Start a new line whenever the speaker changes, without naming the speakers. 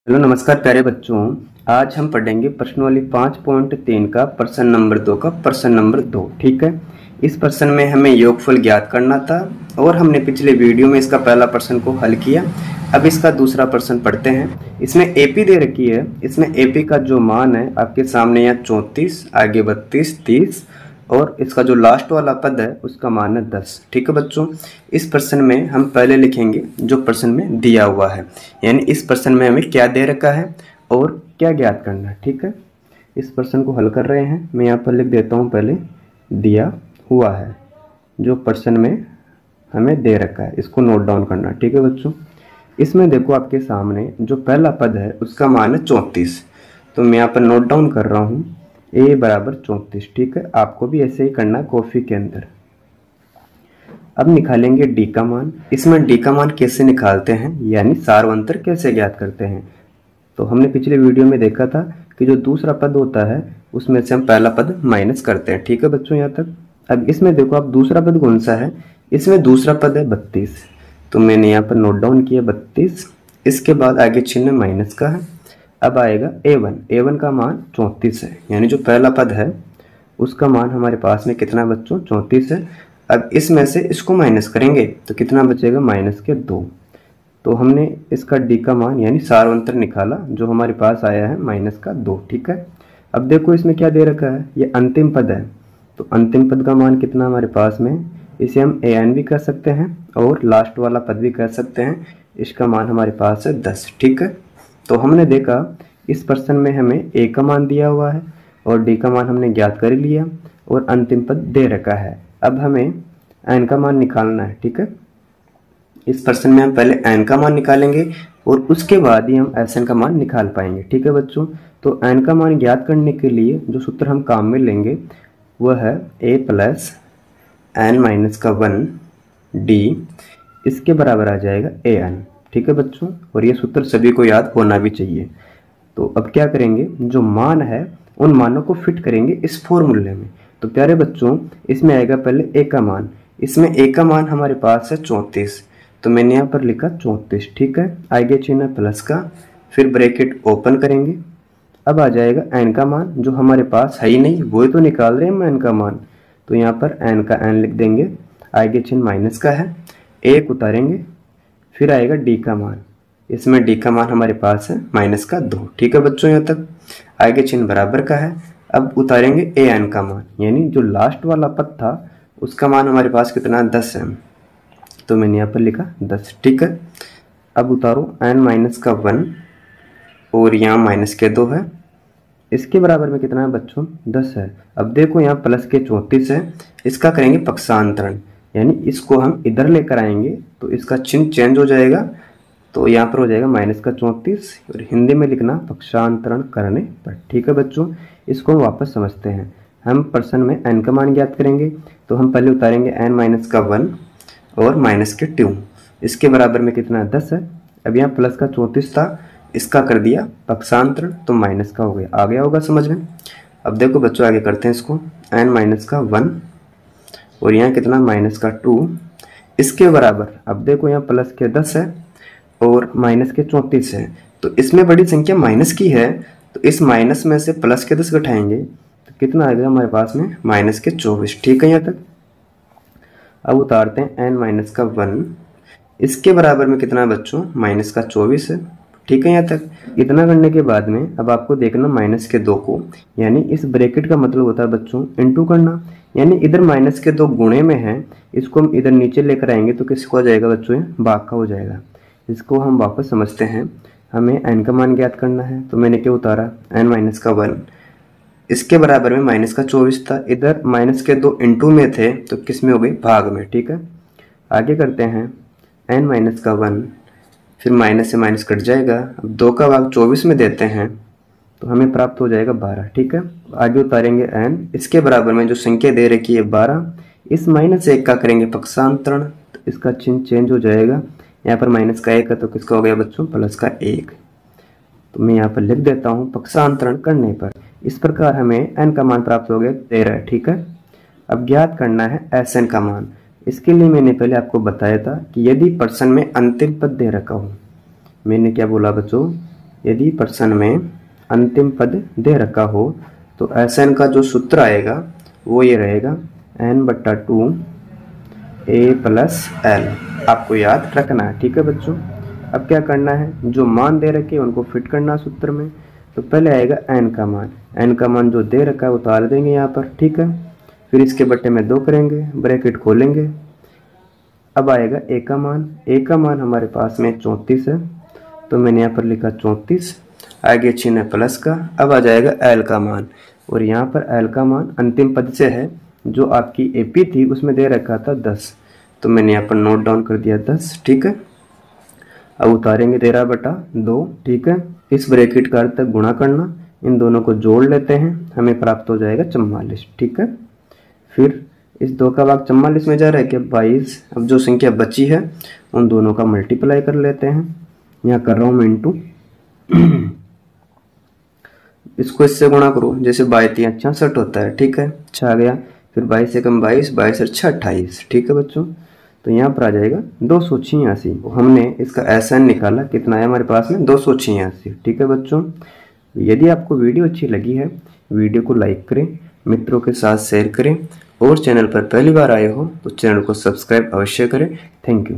Hello नमस्कार प्यारे बच्चों। आज हम पढ़ेंगे प्रश्न वाली 5.3 का प्रश्न नंबर 2 का प्रश्न नंबर 2। ठीक है, इस प्रश्न में हमें योगफल ज्ञात करना था और हमने पिछले वीडियो में इसका पहला प्रश्न को हल किया। अब इसका दूसरा प्रश्न पढ़ते हैं। इसमें एपी दे रखी है। इसमें एपी का जो मान है आपके सामने यहाँ 34, आगे 32, 30 और इसका जो लास्ट वाला पद है उसका मान है 10। ठीक है बच्चों, इस प्रश्न में हम पहले लिखेंगे जो प्रश्न में दिया हुआ है, यानी इस प्रश्न में हमें क्या दे रखा है और क्या ज्ञात करना है। ठीक है, इस प्रश्न को हल कर रहे हैं। मैं यहाँ पर लिख देता हूँ पहले दिया हुआ है, जो प्रश्न में हमें दे रखा है इसको नोट डाउन करना। ठीक है बच्चों, इसमें देखो आपके सामने जो पहला पद है उसका मान है 34, तो मैं यहाँ पर नोट डाउन कर रहा हूँ a बराबर 34। ठीक है, आपको भी ऐसे ही करना कॉफी के अंदर। अब निकालेंगे d का मान। इसमें d का मान कैसे निकालते हैं, यानी सार्वंतर कैसे ज्ञात करते हैं। तो हमने पिछले वीडियो में देखा था कि जो दूसरा पद होता है उसमें से हम पहला पद माइनस करते हैं। ठीक है बच्चों, यहाँ तक। अब इसमें देखो आप दूसरा पद कौन सा है, इसमें दूसरा पद है 32, तो मैंने यहाँ पर नोट डाउन किया 32। इसके बाद आगे चिन्ह माइनस का है। अब आएगा a1 का मान 34 है, यानी जो पहला पद है उसका मान हमारे पास में कितना बच्चों 34 है। अब इसमें से इसको माइनस करेंगे तो कितना बचेगा -2। तो हमने इसका d का मान यानी सार्वंतर निकाला, जो हमारे पास आया है -2। ठीक है, अब देखो इसमें क्या दे रखा है, ये अंतिम पद है, तो अंतिम पद का मान कितना हमारे पास में, इसे हम an भी कर सकते हैं और लास्ट वाला पद भी कर सकते हैं। इसका मान हमारे पास है 10। ठीक है, तो हमने देखा इस प्रश्न में हमें a का मान दिया हुआ है और d का मान हमने ज्ञात कर लिया और अंतिम पद दे रखा है। अब हमें n का मान निकालना है। ठीक है, इस प्रश्न में हम पहले n का मान निकालेंगे और उसके बाद ही हम Sn का मान निकाल पाएंगे। ठीक है बच्चों, तो n का मान ज्ञात करने के लिए जो सूत्र हम काम में लेंगे वह है a प्लस n-1 d, इसके बराबर आ जाएगा an। ठीक है बच्चों, और ये सूत्र सभी को याद होना भी चाहिए। तो अब क्या करेंगे, जो मान है उन मानों को फिट करेंगे इस फॉर्मूले में। तो प्यारे बच्चों, इसमें आएगा पहले a का मान। इसमें a का मान हमारे पास है 34, तो मैंने यहाँ पर लिखा 34। ठीक है, आगे चिन्ह प्लस का, फिर ब्रैकेट ओपन करेंगे। अब आ जाएगा n का मान, जो हमारे पास है ही नहीं, वो तो निकाल रहे हैं हम n का मान, तो यहाँ पर n का n लिख देंगे। आगे चिन्ह माइनस का है, 1 उतारेंगे, फिर आएगा d का मान। इसमें d का मान हमारे पास है -2। ठीक है बच्चों, यहाँ तक। आगे चिन्ह बराबर का है। अब उतारेंगे an का मान, यानी जो लास्ट वाला पद था उसका मान हमारे पास कितना 10 है, तो मैंने यहाँ पर लिखा 10। ठीक है, अब उतारो n-1 और यहाँ -2 है, इसके बराबर में कितना है बच्चों 10 है। अब देखो यहाँ प्लस के 34 है, इसका करेंगे पक्षांतरण, यानी इसको हम इधर लेकर आएंगे तो इसका चिन्ह चेंज हो जाएगा, तो यहाँ पर हो जाएगा -34 और हिंदी में लिखना पक्षांतरण करने पर। ठीक है बच्चों, इसको हम वापस समझते हैं। हम प्रश्न में n का मान ज्ञात करेंगे, तो हम पहले उतारेंगे n-1 और -2, इसके बराबर में कितना 10 है। अब यहाँ प्लस का 34 था, इसका कर दिया पक्षांतरण, तो माइनस का हो गया। आ गया होगा समझ में। अब देखो बच्चों आगे करते हैं इसको, n-1 और यहाँ कितना -2, इसके बराबर। अब देखो यहाँ प्लस के 10 है और माइनस के 34 है, तो इसमें बड़ी संख्या माइनस की है, तो इस माइनस में से प्लस के 10 घटाएंगे तो कितना आ गया हमारे पास में -24। ठीक है, यहाँ तक। अब उतारते हैं n-1, इसके बराबर में कितना है बच्चों -24 है। ठीक है, यहाँ तक। इतना करने के बाद में अब आपको देखना -2 को, यानी इस ब्रैकेट का मतलब होता है बच्चों इनटू करना, यानी इधर -2 गुणे में है, इसको हम इधर नीचे लेकर आएंगे तो किसको हो जाएगा बच्चों, भाग का हो जाएगा। इसको हम वापस समझते हैं। हमें n का मान ज्ञात करना है, तो मैंने क्या उतारा n-1, इसके बराबर में -24 था, इधर -2 इंटू में थे तो किस में हो गई, भाग में। ठीक है, आगे करते हैं n-1, फिर माइनस से माइनस कट जाएगा। अब 2 का भाग 24 में देते हैं तो हमें प्राप्त हो जाएगा 12। ठीक है, आगे उतारेंगे n, इसके बराबर में जो संख्या दे रखी है 12, इस -1 का करेंगे पक्षांतरण, तो इसका चिन्ह चेंज हो जाएगा। यहाँ पर माइनस का 1 है तो किसका हो गया बच्चों, प्लस का 1। तो मैं यहाँ पर लिख देता हूँ पक्षांतरण करने पर। इस प्रकार हमें n का मान प्राप्त हो गया 13। ठीक है, अब ज्ञात करना है Sn का मान। इसके लिए मैंने पहले आपको बताया था कि यदि प्रश्न में अंतिम पद दे रखा हो, मैंने क्या बोला बच्चों, यदि प्रश्न में अंतिम पद दे रखा हो तो Sn का जो सूत्र आएगा वो ये रहेगा n/2 a + l। आपको याद रखना है, ठीक है बच्चों। अब क्या करना है, जो मान दे रखे उनको फिट करना सूत्र में। तो पहले आएगा n का मान, n का मान जो दे रखा है उतार देंगे यहाँ पर, ठीक है। फिर इसके बट्टे में 2 करेंगे, ब्रैकेट खोलेंगे। अब आएगा a का मान, a का मान हमारे पास में 34 है, तो मैंने यहाँ पर लिखा 34, आगे चिन्ह है प्लस का। अब आ जाएगा l का मान, और यहाँ पर l का मान अंतिम पद से है, जो आपकी AP थी उसमें दे रखा था 10, तो मैंने यहाँ पर नोट डाउन कर दिया 10, ठीक है। अब उतारेंगे 13/2, ठीक है। इस ब्रैकेट का अर्थ तक गुणा करना, इन दोनों को जोड़ लेते हैं, हमें प्राप्त हो जाएगा 44, ठीक है। फिर इस 2 का भाग 44 में जा रहा है कि 22। अब जो संख्या बची है उन दोनों का मल्टीप्लाई कर लेते हैं, यहाँ कर रहा हूँ मैं इंटू, इसको इससे गुणा करो, जैसे 22 66 होता है, ठीक है, 6 आ गया। फिर 22 से कम 22, 22 और 6 28, ठीक है बच्चों। तो यहाँ पर आ जाएगा 286। हमने इसका Sn निकाला, कितना है हमारे पास में 286, ठीक है बच्चों। यदि आपको वीडियो अच्छी लगी है, वीडियो को लाइक करें, मित्रों के साथ शेयर करें, और चैनल पर पहली बार आए हो तो चैनल को सब्सक्राइब अवश्य करें। Thank you.